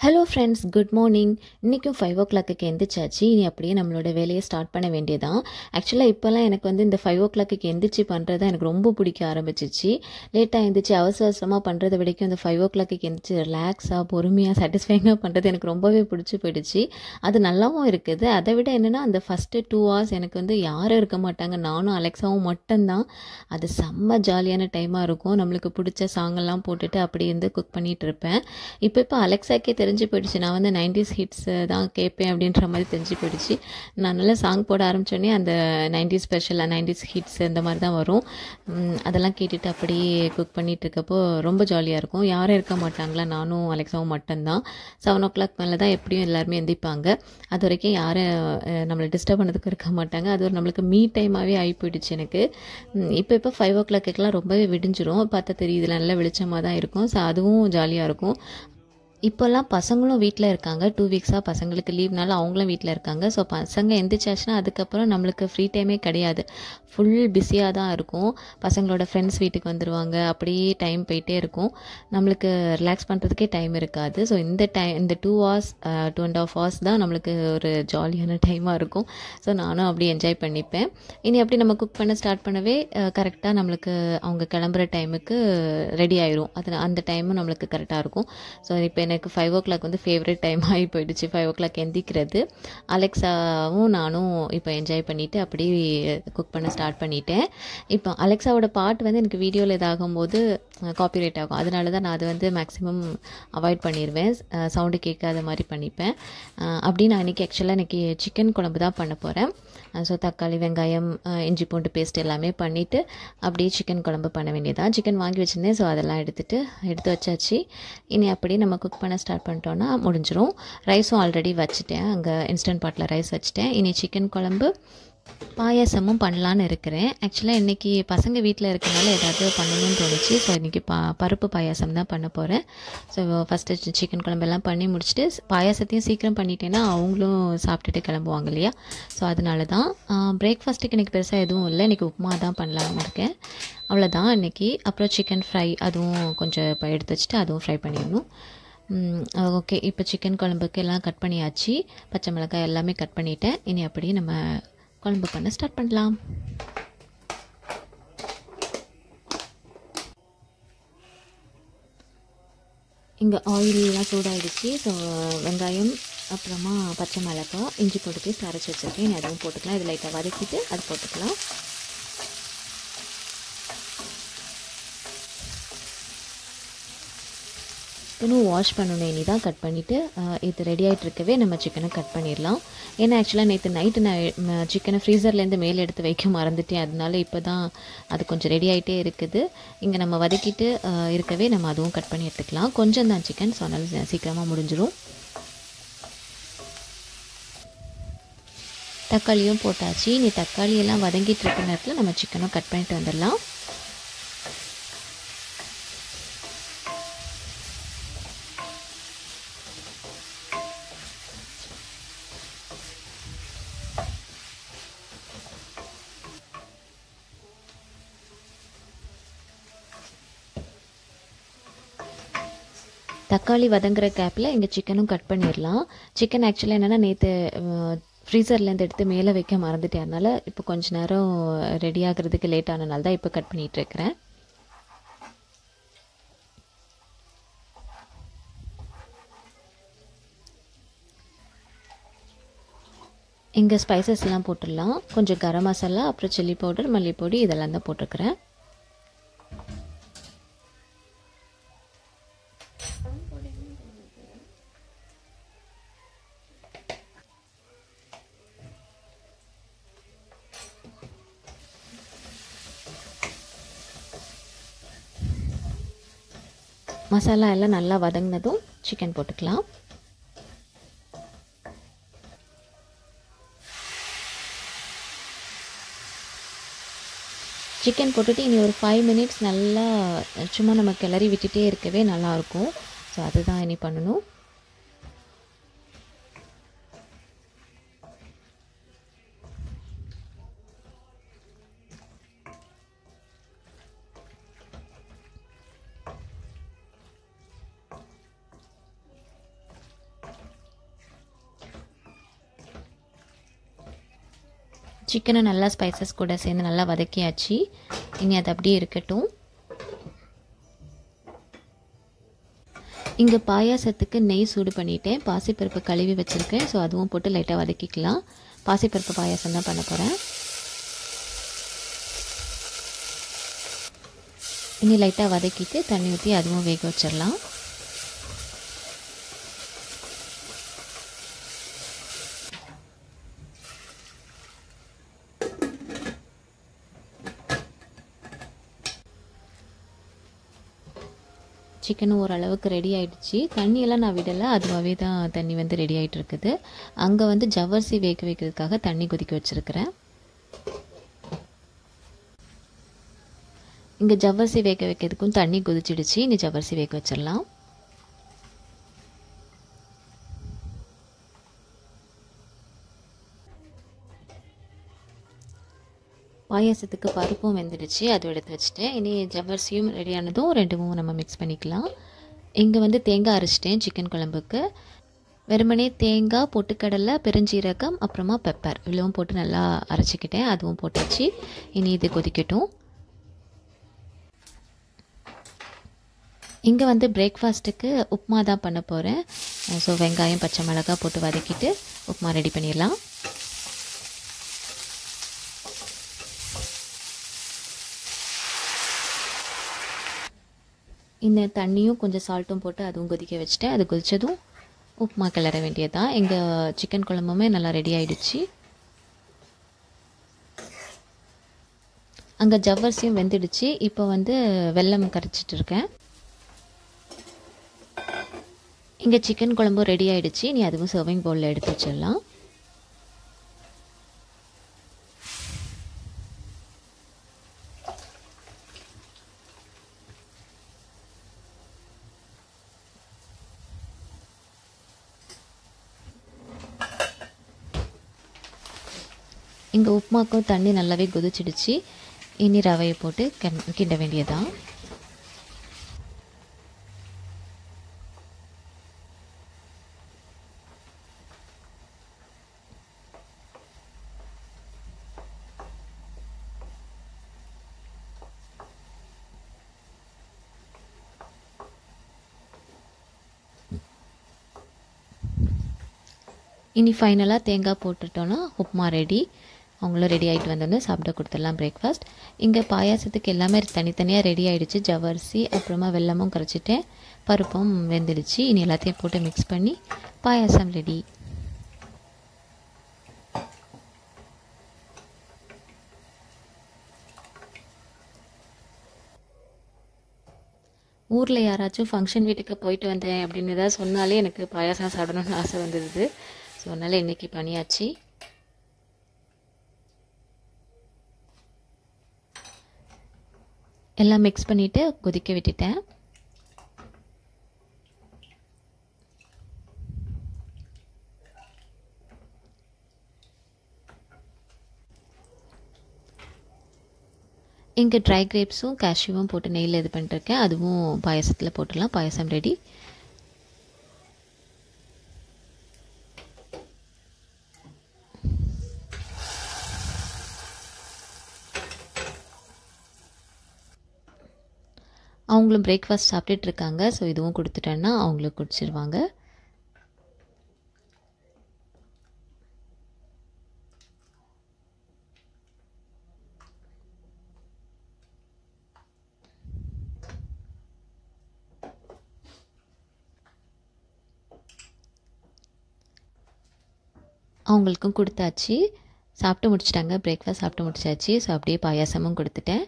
Hello friends, good morning. இன்றைக்கும் 5 o'clock எந்திரிச்சாச்சு. இனி அப்படியே நம்மளோட வேலையை ஸ்டார்ட் பண்ண வேண்டியதான். ஆக்சுவலாக இப்போல்லாம் எனக்கு வந்து இந்த 5 o'clock எந்திரிச்சு பண்ணுறது எனக்கு ரொம்ப பிடிக்க ஆரம்பிச்சிச்சு. லேட்டாக எந்திரிச்சு அவசர அவசரமாக பண்ணுறதை விடைக்கும் இந்த 5 o'clock எந்திரிச்சு ரிலாக்ஸாக பொறுமையாக சாட்டிஸ்ஃபைங்காக பண்ணுறது எனக்கு ரொம்பவே பிடிச்சி போயிடுச்சு. அது நல்லாவும் இருக்குது. அதை விட என்னென்னா அந்த ஃபஸ்ட்டு 2 hours எனக்கு வந்து யாரும் இருக்க மாட்டாங்க, நானும் அலெக்ஸாவும் மட்டும்தான். அது செம்ம ஜாலியான டைமாக இருக்கும். நம்மளுக்கு பிடிச்ச சாங்கெல்லாம் போட்டுட்டு அப்படி இருந்து குக் பண்ணிகிட்டு இருப்பேன். இப்போ அலெக்ஸாக்கே தெரிஞ்சு போயிடுச்சு, நான் வந்து 90s ஹிட்ஸ் தான் கேட்பேன் அப்படின்ற மாதிரி தெரிஞ்சு போயிடுச்சு. நான் நல்லா சாங் போட ஆரம்பித்தோடனே அந்த 90s ஸ்பெஷல் 90s ஹிட்ஸ் இந்த மாதிரி தான் வரும். அதெல்லாம் கேட்டுட்டு அப்படியே குக் பண்ணிகிட்டு இருக்கப்போ ரொம்ப ஜாலியாக இருக்கும். யாரும் இருக்க மாட்டாங்களா, நானும் அலெக்ஸாவும் மட்டும்தான். 7 o'clock மேலே தான் எப்படியும் எல்லாருமே எந்திரிப்பாங்க. அது வரைக்கும் யாரும் நம்மளை டிஸ்டர்ப் பண்ணதுக்கு இருக்க மாட்டாங்க. அது ஒரு நம்மளுக்கு மீ டைமாகவே ஆகி போயிடுச்சு எனக்கு. இப்போ 5 o'clock ரொம்பவே விடிஞ்சிரும். பார்த்தா தெரியுது, நல்ல வெளிச்சமாக தான் இருக்கும். ஸோ அதுவும் ஜாலியாக இருக்கும். இப்போல்லாம் பசங்களும் வீட்டில் இருக்காங்க. 2 வீக்ஸாக பசங்களுக்கு லீவ்னால அவங்களும் வீட்டில் இருக்காங்க. ஸோ பசங்க எந்திரிச்சாச்சுன்னா அதுக்கப்புறம் நம்மளுக்கு ஃப்ரீ டைமே கிடையாது. ஃபுல் பிஸியாக தான் இருக்கும். பசங்களோட ஃப்ரெண்ட்ஸ் வீட்டுக்கு வந்துடுவாங்க. அப்படியே டைம் போயிட்டே இருக்கும். நம்மளுக்கு ரிலாக்ஸ் பண்ணுறதுக்கே டைம் இருக்காது. ஸோ இந்த 2 hours 2.5 hours தான் நம்மளுக்கு ஒரு ஜாலியான டைமாக இருக்கும். ஸோ நானும் அப்படியே என்ஜாய் பண்ணிப்பேன். இனி அப்படி நம்ம குக் பண்ண ஸ்டார்ட் பண்ணவே கரெக்டாக நம்மளுக்கு அவங்க கிளம்புற டைமுக்கு ரெடி ஆயிரும். அந்த டைமும் நம்மளுக்கு கரெக்டாக இருக்கும். ஸோ இப்போ எனக்கு 5 o'clock வந்து ஃபேவரட் டைம் ஆகி போயிடுச்சு. 5 o'clock எந்திக்கிறது. அலெக்ஸாவும் நானும் இப்போ என்ஜாய் பண்ணிவிட்டு அப்படியே குக் பண்ண ஸ்டார்ட் பண்ணிட்டேன். இப்போ அலெக்ஸாவோட பாட்டு வந்து எனக்கு வீடியோவில் இதாகும்போது காப்பிரைட் ஆகும். அதனால தான் நான் அதை வந்து மேக்ஸிமம் அவாய்ட் பண்ணிடுவேன். சவுண்டு கேட்காத மாதிரி பண்ணிப்பேன். அப்படி நான் இன்றைக்கி சிக்கன் குழம்பு தான் பண்ண போகிறேன். ஸோ தக்காளி, வெங்காயம், இஞ்சி பூண்டு பேஸ்ட் எல்லாமே பண்ணிவிட்டு அப்படியே சிக்கன் குழம்பு பண்ண வேண்டியதான். சிக்கன் வாங்கி வச்சுருந்தேன். ஸோ அதெல்லாம் எடுத்து வச்சாச்சு. இனி அப்படியே நம்ம குக் பண்ண ஸ்டார்ட் பண்ணிட்டோன்னா முடிஞ்சிரும். ரைஸும் ஆல்ரெடி வச்சுட்டேன். அங்கே இன்ஸ்டன்ட் பாட்டில் ரைஸ் வச்சுட்டேன். இனி சிக்கன் குழம்பு, பாயாசமும் பண்ணலான்னு இருக்கிறேன். ஆக்சுவலாக இன்றைக்கி பசங்க வீட்டில் இருக்கனால ஏதாவது பண்ணணும்னு தோணுச்சு. ஸோ இன்றைக்கி பருப்பு பாயாசம் தான் பண்ண போகிறேன். ஸோ ஃபஸ்ட்டு சிக்கன் குழம்பெல்லாம் பண்ணி முடிச்சுட்டு பாயாசத்தையும் சீக்கிரம் பண்ணிட்டேன்னா அவங்களும் சாப்பிட்டுட்டு கிளம்புவாங்க இல்லையா. ஸோ அதனால தான் பிரேக்ஃபாஸ்ட்டுக்கு இன்றைக்கி பெருசாக எதுவும் இல்லை. இன்றைக்கி உப்புமா தான் பண்ணலான்னு இருக்கேன். அவ்வளோதான் இன்றைக்கி. அப்புறம் சிக்கன் ஃப்ரை அதுவும் கொஞ்சம் இப்போ எடுத்து வச்சுட்டு அதுவும் ஃப்ரை பண்ணிடணும். ஓகே, இப்போ சிக்கன் குழம்புக்கு எல்லாம் கட் பண்ணியாச்சு. பச்சை மிளகாய் எல்லாமே கட் பண்ணிட்டேன். இனி அப்படியே நம்ம குழம்பு பண்ண ஸ்டார்ட் பண்ணலாம். இங்கே ஆயிலெலாம் சூடாகிடுச்சு. ஸோ வெங்காயம், அப்புறமா பச்சை மிளகாய், இஞ்சி போட்டு பேஸ்ட் அரைச்சி வச்சுருக்கேன். அதுவும் போட்டுக்கலாம். இது லைட்டாக வதக்கிட்டு அது போட்டுக்கலாம். சிக்கனும் வாஷ் பண்ணணும். இனி தான் கட் பண்ணிவிட்டு இது ரெடி ஆகிட்டு இருக்கவே நம்ம சிக்கனை கட் பண்ணிடலாம். ஏன்னா ஆக்சுவலாக நேற்று நைட்டு நான் சிக்கனை ஃப்ரீசர்லேருந்து மேலே எடுத்து வைக்க மறந்துட்டேன். அதனால இப்போ தான் அது கொஞ்சம் ரெடி ஆகிட்டே இருக்குது. இங்கே நம்ம வதக்கிட்டு இருக்கவே நம்ம அதுவும் கட் பண்ணி எடுத்துக்கலாம். கொஞ்சம் தான் சிக்கன், ஸோ அதனால சீக்கிரமாக முடிஞ்சிடும். தக்காளியும் போட்டாச்சு. இனி தக்காளியெல்லாம் வதங்கிட்டு இருக்க நேரத்தில் நம்ம சிக்கனும் கட் பண்ணிட்டு வந்துடலாம். தக்காளி வதங்குற கேப்பில் இங்கே சிக்கனும் கட் பண்ணிடலாம். சிக்கன் ஆக்சுவலாக என்னென்னா நேற்று ஃப்ரீசர்லேருந்து எடுத்து மேலே வைக்க மறந்துட்டேன். அதனால் இப்போ கொஞ்சம் நேரம் ரெடி ஆகிறதுக்கு லேட் ஆனனால தான் இப்போ கட் பண்ணிகிட்ருக்கிறேன். இங்கே ஸ்பைசஸ்லாம் போட்டுடலாம். கொஞ்சம் கரம் மசாலா, அப்புறம் சில்லி பவுடர், மல்லிப்பொடி இதெல்லாம் தான் போட்டிருக்கிறேன். மசாலா எல்லாம் நல்லா வதங்கினதும் சிக்கன் போட்டுக்கலாம். சிக்கன் போட்டுட்டு இனி ஒரு 5 minutes நல்லா சும்மா நம்ம கிளறி விட்டுட்டே இருக்கவே நல்லாயிருக்கும். ஸோ அதுதான் இனி பண்ணணும். சிக்கனை நல்லா ஸ்பைசஸ் கூட சேர்ந்து நல்லா வதக்கியாச்சு. இனி அது அப்படியே இருக்கட்டும். இங்கே பாயாசத்துக்கு நெய் சூடு பண்ணிவிட்டேன். பாசிப்பருப்பு கழுவி வச்சுருக்கேன். ஸோ அதுவும் போட்டு லைட்டாக வதக்கிக்கலாம். பாசிப்பருப்பு பாயாசம் தான் பண்ண போகிறேன். இனி லைட்டாக வதக்கிட்டு தண்ணி ஊற்றி அதுவும் வேக வச்சிடலாம். சிக்கனும் ஓரளவுக்கு ரெடி ஆகிடுச்சு. தண்ணியெல்லாம் நான் விடலை, அதுவாகவே தான் தண்ணி வந்து ரெடி ஆகிட்டு இருக்குது. அங்கே வந்து ஜவ்வரிசி வேக வைக்கிறதுக்காக தண்ணி கொதிக்க வச்சுருக்கிறேன். இங்கே ஜவ்வரிசி வேக வைக்கிறதுக்கும் தண்ணி கொதிச்சிடுச்சு. இனி ஜவ்வரிசி வேக வச்சிடலாம். பாயாசத்துக்கு பருப்பும் வெந்துடுச்சு, அதுவும் எடுத்து வச்சுட்டேன். இனி ஜவ்வரிசியும் ரெடியானதும் 2 நம்ம மிக்ஸ் பண்ணிக்கலாம். இங்கே வந்து தேங்காய் அரைச்சிட்டேன் சிக்கன் குழம்புக்கு. வெறுமனே தேங்காய், பொட்டுக்கடலை, பெருஞ்சீரகம், அப்புறமா பெப்பர் இவ்வளவும் போட்டு நல்லா அரைச்சிக்கிட்டேன். அதுவும் போட்டாச்சு. இனி இது கொதிக்கட்டும். இங்கே வந்து பிரேக்ஃபாஸ்ட்டுக்கு உப்புமா தான் பண்ண போகிறேன். ஸோ வெங்காயம், பச்சை மிளகாய் போட்டு வதக்கிட்டு உப்புமா ரெடி பண்ணிடலாம். இந்த தண்ணியும் கொஞ்சம் சால்ட்டும் போட்டு அதுவும் கொதிக்க வச்சுட்டேன். அது கொதித்ததும் உப்புமா கிளற வேண்டியது தான். எங்கள் சிக்கன் குழம்புமே நல்லா ரெடி ஆகிடுச்சு. அங்கே ஜவ்வரிசியும் வெந்துடுச்சு. இப்போ வந்து வெல்லம் கரைச்சிட்டு இருக்கேன். இங்கே சிக்கன் குழம்பும் ரெடி ஆகிடுச்சு. நீ அதுவும் சர்விங் பவுலில் எடுத்து வச்சிடலாம். இங்கே உப்புமாக்கும் தண்ணி நல்லாவே கொதிச்சிடுச்சு. இனி ரவையை போட்டு கிண்ட வேண்டியதான். இனி ஃபைனலாக தேங்காய் போட்டுட்டோன்னா உப்புமா ரெடி. அவங்களும் ரெடி ஆகிட்டு வந்தோன்னே சாப்பிட கொடுத்துடலாம் பிரேக்ஃபாஸ்ட். இங்கே பாயாசத்துக்கு எல்லாமே தனித்தனியாக ரெடி ஆகிடுச்சு. ஜவ்வரிசி அப்புறமா வெல்லமும் கரைச்சிட்டேன், பருப்பும் வெந்துடுச்சு. இனி எல்லாத்தையும் போட்டு மிக்ஸ் பண்ணி பாயாசம் ரெடி. ஊரில் யாராச்சும் ஃபங்க்ஷன் வீட்டுக்கு போயிட்டு வந்தேன் அப்படின்னு ஏதாவது சொன்னாலே எனக்கு பாயாசம் சாப்பிடணும்னு ஆசை வந்துடுது. ஸோ அதனால் இன்றைக்கி பண்ணியாச்சு. எல்லாம் மிக்ஸ் பண்ணிவிட்டு கொதிக்க விட்டுட்டேன். இங்கே ட்ரை கிரேப்ஸும் கேஷ்யூவும் போட்டு நெய்யில் இது பண்ணிட்டுருக்கேன். அதுவும் பாயசத்தில் போட்டுடலாம். பாயசம் ரெடி. அவங்களும் பிரேக்ஃபாஸ்ட் சாப்பிட்டுட்ருக்காங்க. ஸோ இதுவும் கொடுத்துட்டேன்னா அவங்களுக்கு குடிச்சிருவாங்க. அவங்களுக்கும் கொடுத்தாச்சு. சாப்பிட்டு முடிச்சிட்டாங்க. பிரேக்ஃபாஸ்ட் சாப்பிட்டு முடிச்சாச்சு. ஸோ அப்படியே பாயாசமும் கொடுத்துட்டேன்.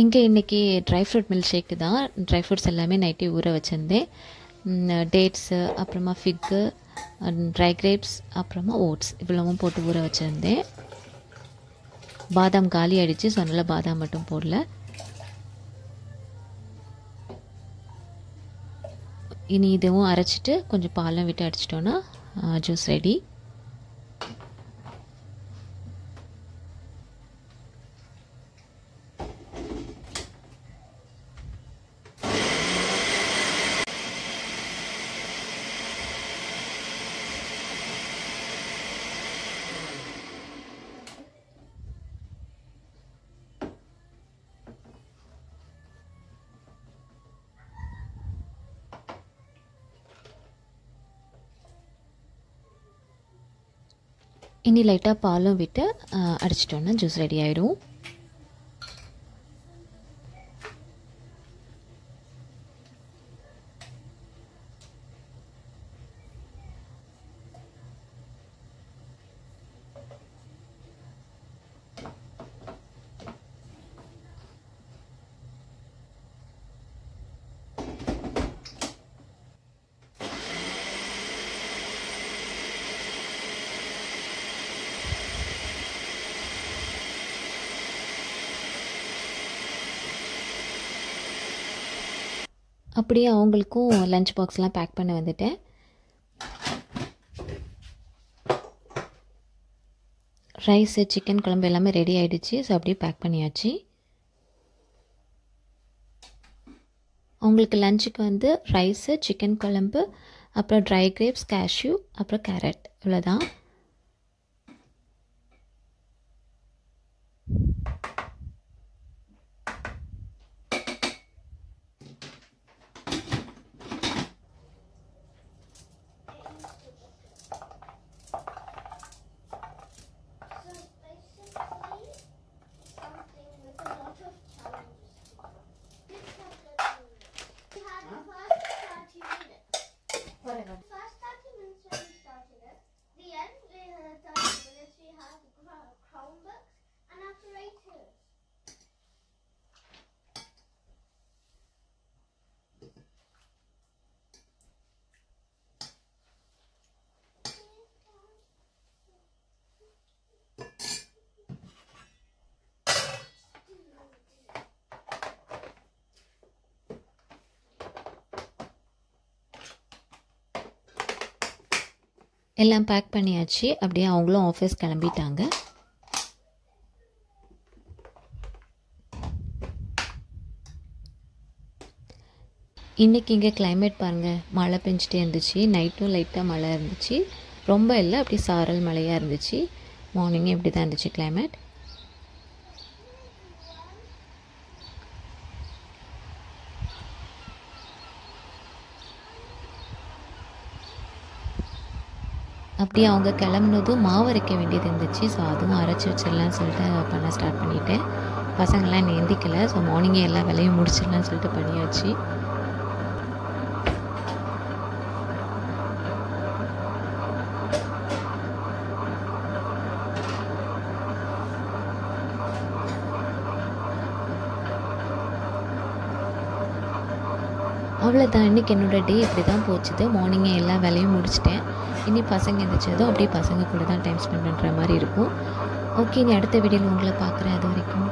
இங்கே இன்றைக்கி ட்ரை ஃப்ரூட் மில்க் ஷேக்கு தான். ட்ரை ஃப்ரூட்ஸ் எல்லாமே நைட்டே ஊற வச்சுருந்தேன். டேட்ஸு, அப்புறமா ஃபிக்கு, ட்ரை கிரேப்ஸ், அப்புறமா ஓட்ஸ் இவ்வளவும் போட்டு ஊற வச்சுருந்தேன். பாதாம் காலி ஆகிடுச்சு. ஸோ அதனால் பாதாம் மட்டும் போடல. இனி இதுவும் அரைச்சிட்டு கொஞ்சம் பாலும் விட்டு அடிச்சிட்டோன்னா ஜூஸ் ரெடி. இனி லைட்டாக பாலும் விட்டு அடிச்சிட்டோன்னா ஜூஸ் ரெடி ஆகிடும். அப்படியே அவங்களுக்கும் லஞ்ச் பாக்ஸ்லாம் பேக் பண்ண வந்துட்டேன். ரைஸு சிக்கன் குழம்பு எல்லாமே ரெடி ஆகிடுச்சு. ஸோ அப்படியே பேக் பண்ணியாச்சு. அவங்களுக்கு லஞ்சுக்கு வந்து ரைஸு, சிக்கன் குழம்பு, அப்புறம் ட்ரை கிரேப்ஸ், கேஷ்யூ, அப்புறம் கேரட், இவ்வளோதான். எல்லாம் பேக் பண்ணியாச்சு. அப்படியே அவங்களும் ஆஃபீஸ் கிளம்பிட்டாங்க. இன்றைக்கி இங்கே கிளைமேட் பாருங்கள், மழை பெஞ்சிட்டே இருந்துச்சு. நைட்டும் லைட்டாக மழை இருந்துச்சு, ரொம்ப இல்லை, அப்படி சாரல் மழையாக இருந்துச்சு. மார்னிங்கே இப்படி தான் இருந்துச்சு கிளைமேட். அப்படியே அவங்க கிளம்புனதும் மாவு அரைக்க வேண்டியது இருந்துச்சு. ஸோ அதுவும் அரைச்சி வச்சிடலான்னு சொல்லிட்டு பண்ண ஸ்டார்ட் பண்ணிவிட்டேன். பசங்கள்லாம் நேந்திக்கலை. ஸோ மார்னிங்கே எல்லா வேலையும் முடிச்சிடலான்னு சொல்லிட்டு பண்ணியாச்சு. அவ்வளோதான், இன்றைக்கி என்னோடய டே இப்படி தான் போச்சுது. மார்னிங்கே எல்லா வேலையும் முடிச்சிட்டேன். இனி பசங்க எழுந்திரிச்சதும் அப்படியே பசங்க கூட தான் டைம் ஸ்பெண்ட் பண்ணுற மாதிரி இருக்கும். ஓகே, இனி அடுத்த வீடியோவில் உங்களை பார்க்குறேன். அது வரைக்கும்